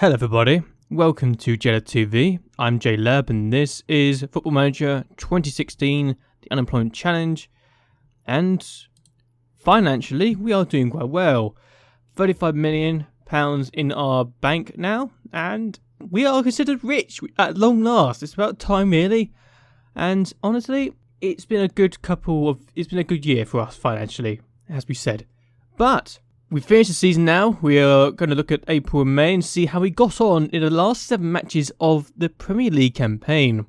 Hello everybody, welcome to JLABTV. I'm JLAB and this is Football Manager 2016, the Unemployed Challenge. And financially, we are doing quite well. £35 million in our bank now, and we are considered rich at long last. It's about time really. And honestly, it's been a good year for us financially, as we said. But we've finished the season now. We are going to look at April and May and see how we got on in the last 7 matches of the Premier League campaign.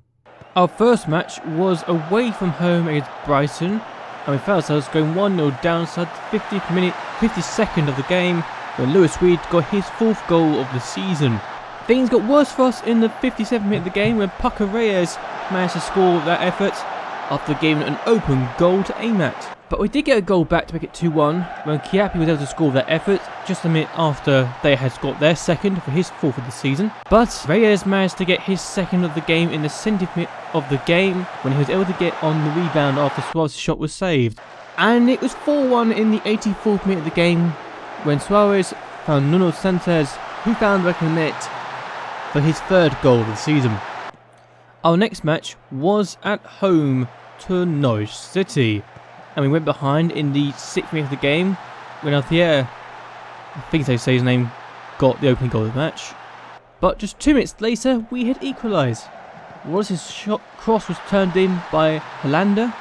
Our first match was away from home against Brighton, and we found ourselves going 1-0 down inside the 52nd of the game when Lewis Reed got his 4th goal of the season. Things got worse for us in the 57th minute of the game when Paco Reyes managed to score that effort after giving an open goal to aim at. But we did get a goal back to make it 2-1 when Chiapi was able to score that effort just a minute after they had got their second for his 4th of the season. But Reyes managed to get his 2nd of the game in the 70th minute of the game when he was able to get on the rebound after Suarez's shot was saved. And it was 4-1 in the 84th minute of the game when Suarez found Nuno Santos, who found back in the net for his 3rd goal of the season. Our next match was at home to Norwich City, and we went behind in the 6th minute of the game when Althea, I think they say his name, got the opening goal of the match. But just 2 minutes later we had equalised. Wallace's cross was turned in by Hollander,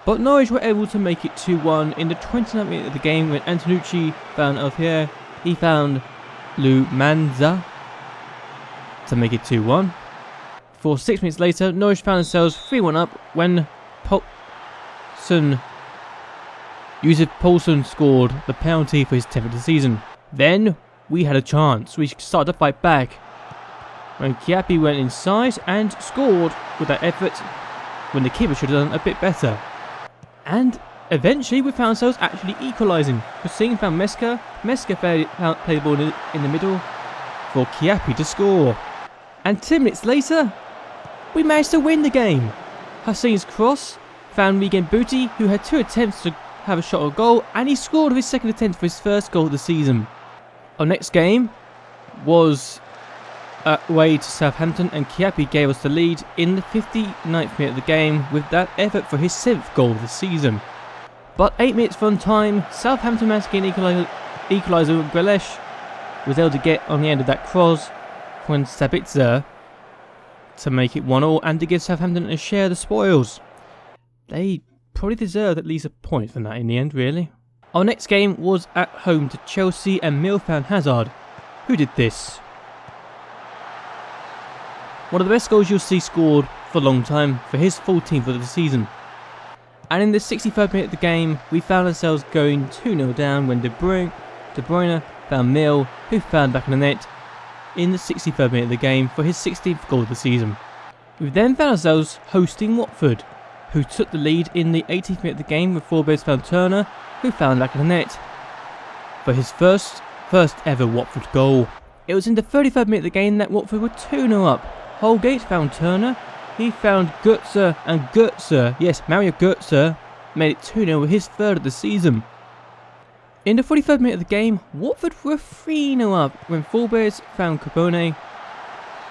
but Norwich were able to make it 2-1 in the 29th minute of the game when Antonucci found Althea. He found Lou Manza to make it 2-1. For 6 minutes later, Norwich found themselves 3-1 up when Yusuf Poulsen scored the penalty for his 10th of the season. Then we had a chance. We started to fight back when Chiapi went inside and scored with that effort when the keeper should have done a bit better. And eventually we found ourselves actually equalising. Hussein found Meska. Meska played the ball in the middle for Chiapi to score. And 10 minutes later, we managed to win the game. Hussein's cross found Miguel Booty, who had 2 attempts to have a shot or goal, and he scored with his 2nd attempt for his 1st goal of the season. Our next game was away to Southampton, and Chiapi gave us the lead in the 59th minute of the game with that effort for his 7th goal of the season. But 8 minutes from time, Southampton managed to get an equaliser with Grealish was able to get on the end of that cross when Sabitzer to make it 1-1 and to give Southampton a share of the spoils. They probably deserved at least a point from that in the end, really. Our next game was at home to Chelsea, and Mill found Hazard. Who did this? One of the best goals you'll see scored for a long time for his 14th of the season. And in the 63rd minute of the game, we found ourselves going 2-0 down when De Bruyne found Mill, who found back in the net in the 63rd minute of the game for his 16th goal of the season. We then found ourselves hosting Watford, who took the lead in the 80th minute of the game with Forbes found Turner, who found back in the net for his first ever Watford goal. It was in the 33rd minute of the game that Watford were 2-0 up. Holgate found Turner, he found Götze, and Götze, yes, Mario Götze, made it 2-0 with his 3rd of the season. In the 43rd minute of the game, Watford were 3-0 up when Forbes found Carbone,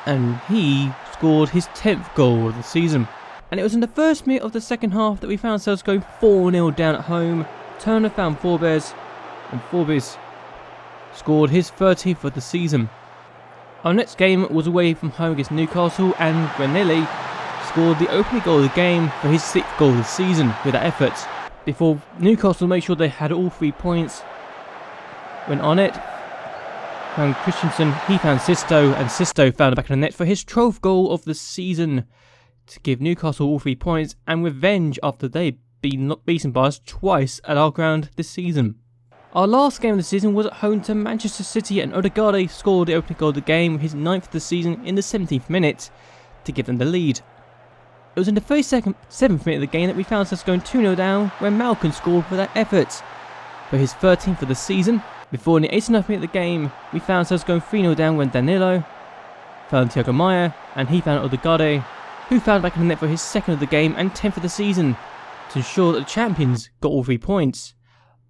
and he scored his 10th goal of the season. And it was in the 1st minute of the 2nd half that we found ourselves going 4-0 down at home. Turner found Forbes, and Forbes scored his 13th of the season. Our next game was away from home against Newcastle, and Granelli scored the opening goal of the game for his 6th goal of the season with that effort, before Newcastle made sure they had all 3 points. When Arnett found Christensen, he found Sisto, and Sisto found the back of the net for his 12th goal of the season to give Newcastle all 3 points and revenge after they'd been beaten by us twice at our ground this season. Our last game of the season was at home to Manchester City, and Odegaard scored the opening goal of the game with his 9th of the season in the 17th minute to give them the lead. It was in the 37th minute of the game that we found ourselves going 2-0 down when Malcolm scored for that effort for his 13th of the season. Before in the 89th minute of the game, we found ourselves going 3-0 down when Danilo found Thiago Maia, and he found Odegaard, who found back in the net for his 2nd of the game and 10th of the season to ensure that the champions got all 3 points.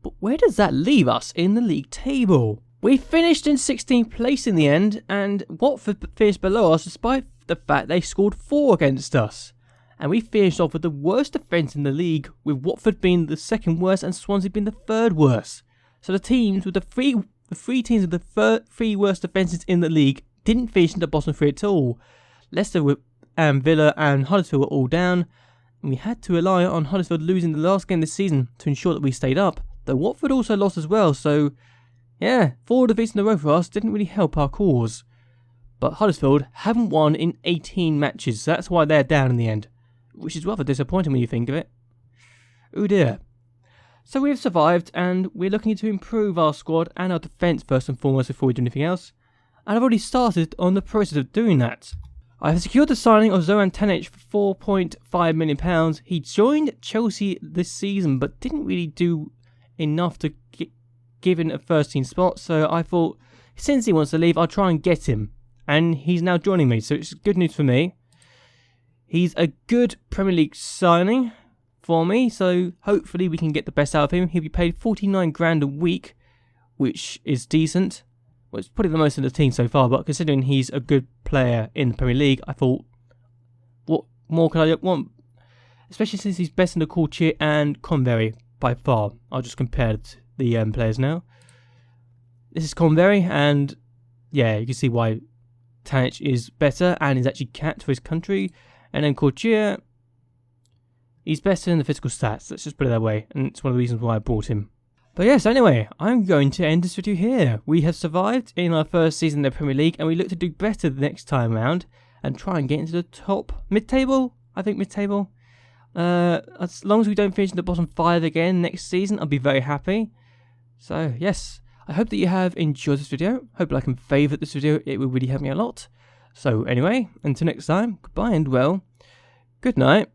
But where does that leave us in the league table? We finished in 16th place in the end, and Watford finished below us despite the fact they scored 4 against us. And we finished off with the worst defence in the league, with Watford being the second worst and Swansea being the third worst. So the teams with the three teams with the 3 worst defences in the league didn't finish in the bottom 3 at all. Leicester, Villa and Huddersfield were all down, and we had to rely on Huddersfield losing the last game this season to ensure that we stayed up, though Watford also lost as well, so yeah, 4 defeats in a row for us didn't really help our cause. But Huddersfield haven't won in 18 matches, so that's why they're down in the end, which is rather disappointing when you think of it. Oh dear. So we have survived, and we're looking to improve our squad and our defence first and foremost before we do anything else, and I've already started on the process of doing that. I have secured the signing of Zoran Tanic for £4.5 million. He joined Chelsea this season but didn't really do enough to give him a first team spot, so I thought since he wants to leave I'll try and get him, and he's now joining me, so it's good news for me. He's a good Premier League signing for me, so hopefully we can get the best out of him. He'll be paid 49 grand a week, which is decent. Well, it's probably the most in the team so far, but considering he's a good player in the Premier League, I thought, what more could I want? Especially since he's best in the Courtier and Convery by far. I'll just compare the players now. This is Convery, and yeah, you can see why Tanic is better and is actually capped for his country. And then Courtier, he's better in the physical stats, let's just put it that way, and it's one of the reasons why I bought him. But yes, anyway, I'm going to end this video here. We have survived in our first season in the Premier League, and we look to do better the next time around and try and get into the top mid-table. I think mid-table. As long as we don't finish in the bottom 5 again next season, I'll be very happy. So yes, I hope that you have enjoyed this video. Hope you can favourite this video, it will really help me a lot. So anyway, until next time, goodbye and well, good night.